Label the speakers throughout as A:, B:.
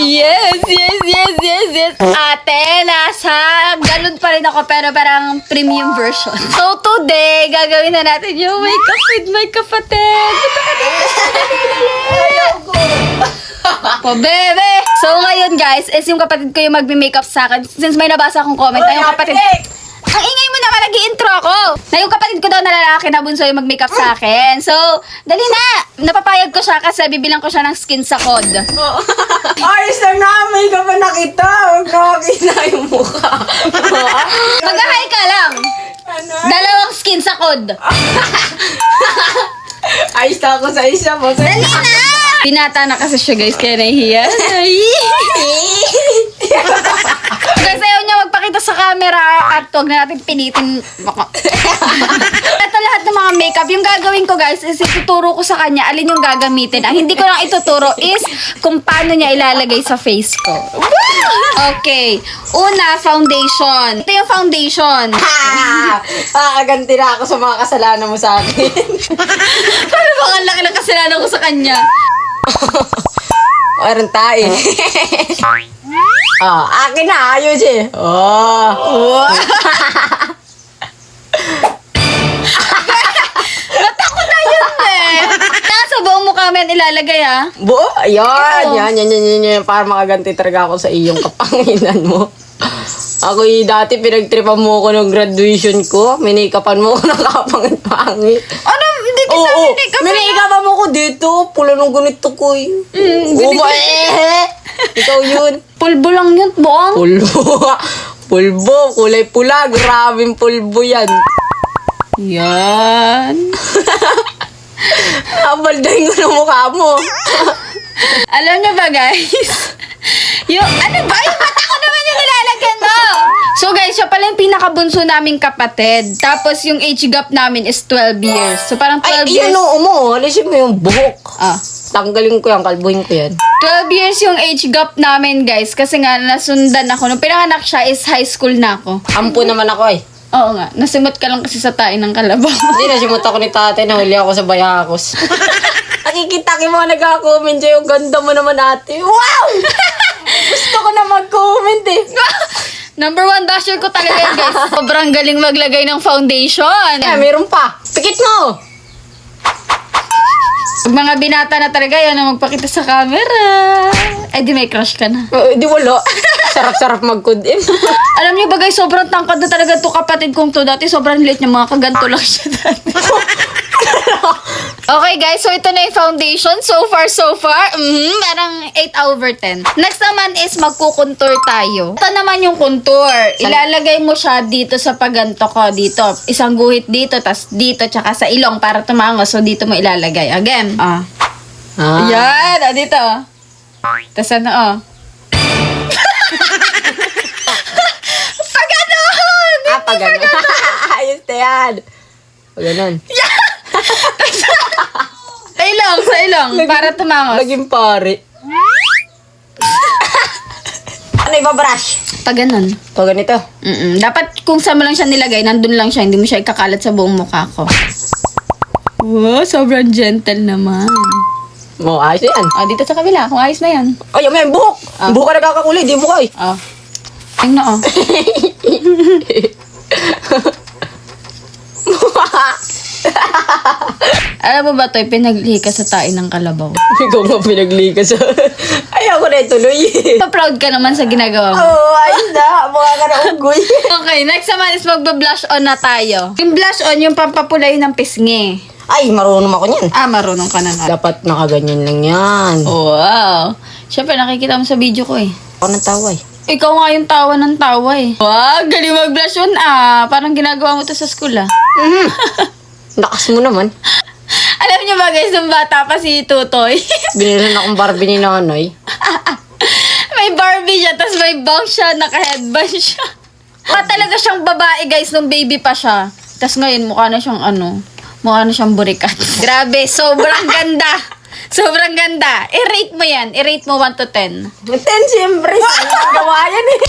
A: Yes. Ate, nasa galon pa rin ako pero parang premium version. So today, gagawin na natin yung makeup with my kapatid. Punta ka dito. Po, bebe! So ngayon guys, is yung kapatid ko yung magbe-makeup sa akin. Since may nabasa akong comment na yung kapatid... Ang ingay mo naman, nag-i-intro ako. Na yung kapatid ko daw na lalaki na bunso yung mag-makeup sa akin. So, dali na. Napapayag ko siya kasi bibilang ko siya ng skin sa kod.
B: Ayos lang na, may ka pa nakita. Huwag nakakita yung mukha.
A: Mag-hi ka lang.
B: Ano?
A: Dalawang skin sa kod.
B: Ayos na ako sa isa mo.
A: Dali na! Binata na kasi siya guys, kaya nahihiya. Guys, ayaw niya magpakita sa camera at huwag na natin pilitin. Ito lahat ng mga makeup. Yung gagawin ko guys is ituturo ko sa kanya alin yung gagamitin. Ang hindi ko lang ituturo is kung paano niya ilalagay sa face ko. Okay. Una, foundation. Ito yung foundation.
B: Aganti na ako sa mga kasalanan mo sa akin.
A: Paano ba ang laki ng kasalanan ko sa kanya?
B: Meron tayo. Akin na, ayos eh.
A: Natakot na yun eh. Nasa buong mukha mo yan ilalagay ha.
B: Buo? Ayan,
A: Oo.
B: yan. Para makaganti talaga ako sa iyong kapanginan mo. Ako dati pinagtripan mo ako ng graduation ko. Minikapan mo ako ng kapangit-pangit.
A: Ano? Hindi kita pinikap.
B: Minikapan mo ko dito. Pula nung ganito ko eh. Ikaw yun.
A: Pulbo lang yun, buong.
B: Pulbo. Kulay pula. Grabing pulbo yan.
A: Yan.
B: Nabaldahin ko ng mukha mo.
A: Alam niyo ba guys? Yung, ano ba? Yung mata ko naman yung nilalagyan mo. So guys, siya pala yung pinakabunso naming kapatid. Tapos yung age gap namin is 12 years. So parang 12 years.
B: Yun mo. Alisin mo yung buhok. Tanggalin ko yan. Kalbuhin ko yan.
A: 12 years yung age gap namin guys. Kasi nga nasundan ako. Nung pinanganak siya is high school na ako.
B: Ampo naman ako eh.
A: Oo nga. Nasimot ka lang kasi sa tain ng kalabaw.
B: Hindi na simot ako ni tatay. Nahuli ako sa bayakos. Nakikita ko yung mga nag-comment dyan. Yung ganda mo naman ate. Wow! Gusto ko na mag-comment eh.
A: Number 1 basher ko talaga yan guys. Sobrang galing maglagay ng foundation.
B: Meron pa. Pikit mo!
A: Pag mga binata na talaga yan na magpakita sa camera. Eh di may crush ka na.
B: Di wala. Sarap-sarap mag-kudim.
A: Alam niyo ba guys, sobrang tangkad na talaga to kapatid kong to. Dati sobrang liit niya, mga kaganto lang siya dati. Okay guys, so ito na yung foundation. So far, parang 8/10. Next naman is magkukontour tayo. Ito naman yung contour. Ilalagay mo siya dito sa paganto ko. Dito. Isang guhit dito, tas dito, tsaka sa ilong para tumangos. So dito mo ilalagay. Again. Yan. Dito. Tas ano, Paganon!
B: Pagano. Ayos na yan. Paganon.
A: Sa ilong. Para tumangos.
B: Naging pare. Ano ibabrush?
A: Paganon.
B: Pag ganito.
A: Dapat kung saan mo lang siya nilagay, nandun lang siya. Hindi mo siya ikakalat sa buong mukha ko. Wow, sobrang gentle naman.
B: Ayos na yan.
A: Dito sa kabila, kung ayos na yan.
B: Ay, may buhok. Buhok ka nagkakakulay. Di buhok eh.
A: Tingnan Alam mo ba ito, pinaglihi ka sa tain ng kalabaw.
B: Ikaw nga pinaglikas. Ayoko na ituloy.
A: Pa-proud ka naman sa ginagawa mo.
B: Ayos na. Mukha ka na ugoy.
A: Okay, next naman is magba-blush on na tayo. Yung blush on, yung pampapulay ng pisngi.
B: Ay, marunong ako niyan.
A: Marunong ka na nga.
B: Dapat nakaganyan lang yan.
A: Wow. Siyempre, nakikita mo sa video ko eh.
B: Ako nang tawa eh.
A: Ikaw nga yung tawa ng tawa eh. Wow, galing mag-blush on Parang ginagawa mo to sa school
B: Lakas mo naman.
A: Alam niyo ba guys, nung bata pa si Tutoy,
B: Binilan akong Barbie ni nanay.
A: may Barbie siya, tapos may bang siya, naka-headband siya. Talaga siyang babae guys, nung baby pa siya. Tapos ngayon, mukha na siyang burikat. Grabe, sobrang ganda. Sobrang ganda. I-rate mo yan. I-rate mo 1 to 10.
B: 10 siyempre. Gawa yan eh.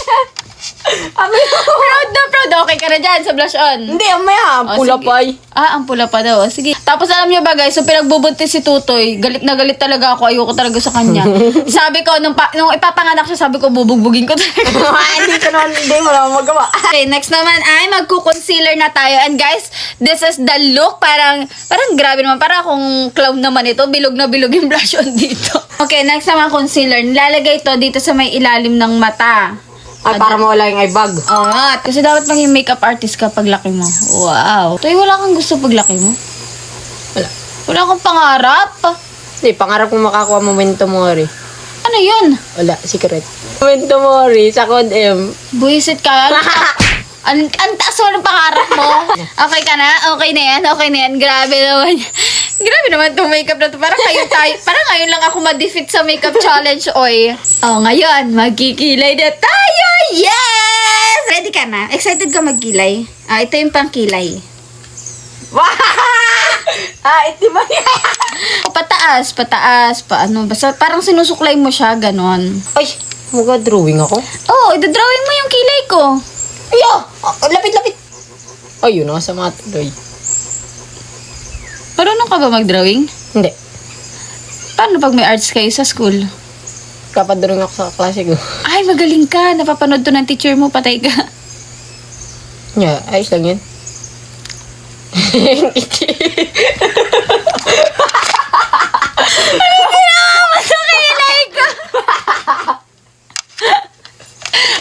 A: Proud na proud. Okay ka na dyan sa blush on.
B: Hindi, maya. Pula
A: sige.
B: pa eh.
A: Ah, ang pula pa daw. Sige. Tapos alam niyo ba guys, so pinagbubuntis si Tutoy, galit na galit talaga ako. Ayoko talaga sa kanya. Sabi ko, nung ipapanganak siya, sabi ko, bubugbugin ko talaga.
B: Hindi ko naman, hindi mo naman magawa.
A: Okay, next naman ay magko-concealer na tayo. And guys, this is the look. Parang grabe naman. Parang akong clown naman ito. Bilog na bilog yung blush on dito. Okay, next naman concealer. Nilalagay ito dito sa may ilalim ng mata.
B: Ay, para mawala yung eye bag.
A: Kasi dapat maging makeup artist ka pag laki mo. Wow. Toy, wala kang gusto pag laki mo?
B: Wala.
A: Wala kang pangarap?
B: Hindi, pangarap ko makakuha momento mori.
A: Ano yun?
B: Wala, secret. Momento mori, sa code M.
A: Buisit ka. Ang taas mo ng pangarap mo. Okay ka na? Okay na yan? Okay na yan? Grabe naman. Grabe naman itong makeup na to. Parang ngayon lang ako ma-defeat sa makeup challenge, oy. Oh, ngayon, magkikilay na tayo! Yes! Ready ka na? Excited ka magkilay? Ito yung pangkilay.
B: Ito ba yan?
A: Pataas. Paano? Basta parang sinusuklay mo siya, ganon.
B: Ay, mag-drawing ako?
A: Oo, idodrawing mo yung kilay ko.
B: Ayo! Lapit! Ay, yun, sa mga tuloy.
A: Marunong ka ba mag-drawing?
B: Hindi.
A: Paano pag may arts kayo sa school?
B: Kapadrong ako sa klase ko.
A: Ay, magaling ka. Napapanood to ng teacher mo. Patay ka.
B: Yeah, ayos lang yun.
A: Masakilay ko.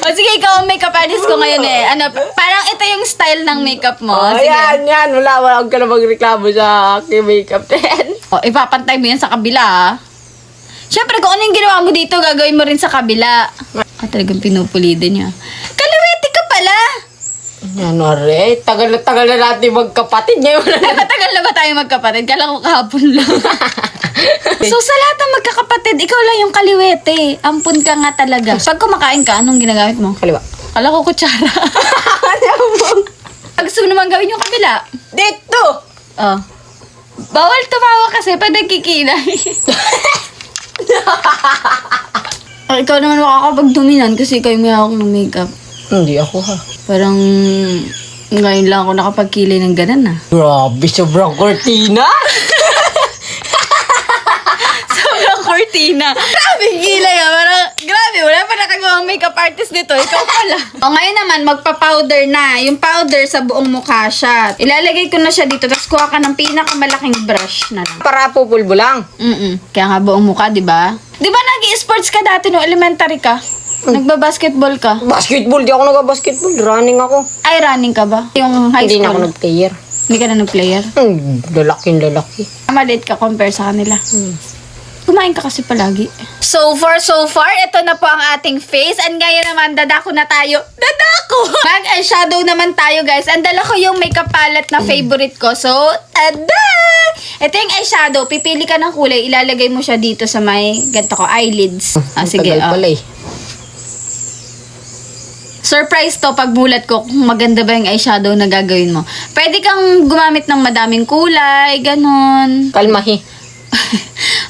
A: O sige, ikaw ang makeup artist ko ngayon eh. Ano, parang ito yung style ng makeup mo. Sige.
B: Yan. Wala ka na magreklamo sa aking makeup din.
A: O, ipapantay mo yan sa kabila ah. Siyempre, kung ano yung ginawa mo dito, gagawin mo rin sa kabila. Talagang pinupuli din niya. Kaliwete ka pala.
B: Yan, ore. Tagal na natin magkapatid. Ngayon na
A: Matagal na ba tayo magkapatid? Kala ko kahapon lang. So, sa lahat ng magkakapatid, ikaw lang yung kaliwete. Ampun ka nga talaga. Pag kumakain ka, anong ginagamit mo?
B: Kaliwa.
A: Kala ko kutsara. Gusto mo naman gawin yung kabila.
B: Dito!
A: Oh. Bawal tumawa kasi pag nagkikilay. Ikaw naman makakapagduminan kasi ikaw yung may hawak ng makeup.
B: Hindi ako ha.
A: Parang ngayon lang ako nakapagkilay ng ganan ah.
B: Grabe, sobrang cortina.
A: Sobrang cortina. Grabe kilay ah. Parang grabe, wala pa nakagawang makeup artist nito. Ikaw pala. O ngayon naman, magpa-powder na. Yung powder sa buong mukha siya. Ilalagay ko na siya dito. Tapos kuha ka ng pinakamalaking brush na lang.
B: Para pupulbo lang.
A: Kaya nga buong mukha, di ba? Di ba nag-i-sports ka dati no elementary ka? Nagba-basketball ka?
B: Basketball, di ako nag-basketball. Running ako.
A: Ay, running ka ba? Yung high
B: Hindi na ako
A: school?
B: nag-player.
A: Hindi ka na nag-player?
B: Lalaki.
A: Maliit ka compare sa kanila. Kumain ka kasi palagi. So far, ito na po ang ating face. And ngayon naman, dadako na tayo. Dadako! Mag-eyeshadow naman tayo, guys. And dala ko yung makeup palette na favorite ko. So, tada! Ito yung eyeshadow. Pipili ka ng kulay. Ilalagay mo siya dito sa may, ganito ko, eyelids. Sige,
B: Tagal pala eh.
A: Surprise to pag mulat ko kung maganda ba yung eyeshadow na gagawin mo. Pwede kang gumamit ng madaming kulay, ganon.
B: Kalmahi.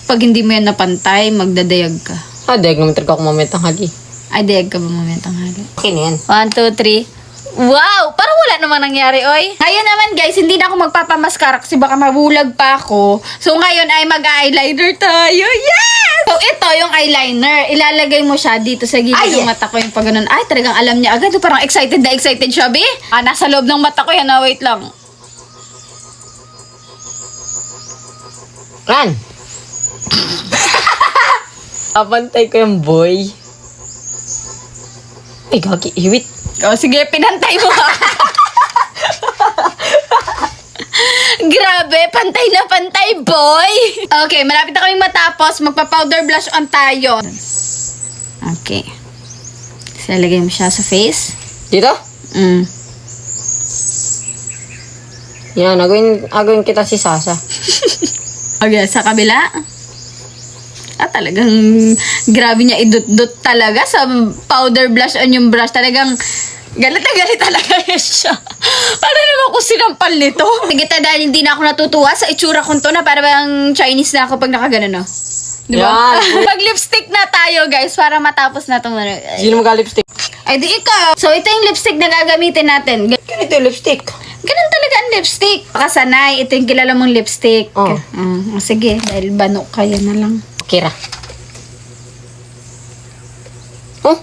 A: Pag hindi mo yan napantay, magdadayag ka.
B: Dahil naman talaga ako mamaya tanghali.
A: Ay, dayag ka ba mamentang hali?
B: Okay na yan.
A: 1, 2, 3. Wow! Parang wala namang nangyari, oy. Ngayon naman, guys, hindi na ako magpapamaskara kasi baka mabulag pa ako. So, ngayon ay mag-eyeliner tayo. Yes! So, ito yung eyeliner. Ilalagay mo siya dito sa gilid ng mata ko. Yung pag ganun. Ay, talagang alam niya agad. Parang excited na excited siya, be. Nasa loob ng mata ko yan. Wait lang.
B: Ran! Kapantay ko yung boy. Ay, gagi, iwit.
A: O, sige, pinantay mo. Grabe, pantay na pantay, boy. Okay, malapit na kaming matapos. Magpa-powder blush on tayo. Okay. So, lagay mo siya sa face.
B: Dito? Yan, agawin kita si Sasa.
A: Okay, sa kabila. Talagang grabe niya idut-dut talaga sa powder blush on yung brush. Talagang galit na galit talaga siya. Para naman ako sinampal nito. Sige dahil hindi na ako natutuwa sa itsura kong to na para bang Chinese na ako pag nakagano na. Di ba?
B: Yan.
A: Mag-lipstick na tayo guys para matapos na itong
B: Sino mag-lipstick?
A: Ay, di ikaw. So, ito yung lipstick na gagamitin natin.
B: Ganito yung lipstick.
A: Ganun talaga ang lipstick. Pakasanay, ito yung kilala mong lipstick.
B: Oh.
A: Sige, dahil banok kaya na lang.
B: Kira. Oh,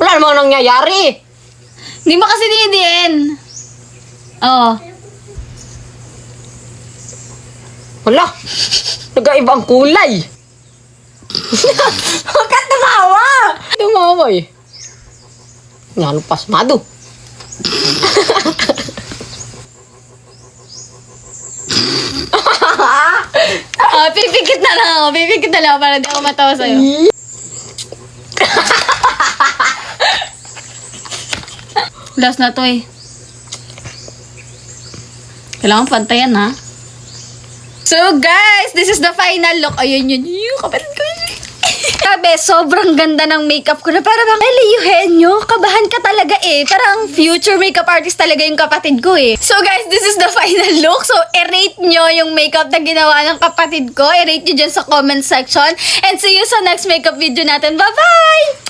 B: wala namang nangyayari.
A: Hindi mo kasi dinidiin. Oh.
B: Wala. Nag-aiba ang kulay. Huwag ka tumawa. Tumawa eh. Nga, pasmado.
A: Pipikit na lang ako. Pipikit na lang ako para di ako matawa sa'yo. Last na to eh. Kailangan pantayan ha. So guys, this is the final look. Ayun yun. Yung kapatid ko yun. Sabi, sobrang ganda ng makeup ko na para bang, Eugenio, kabahan ka talaga eh. Parang future makeup artist talaga yung kapatid ko eh. So guys, this is the final look. So, i-rate nyo yung makeup na ginawa ng kapatid ko. I-rate nyo dyan sa comment section. And see you sa next makeup video natin. Bye-bye!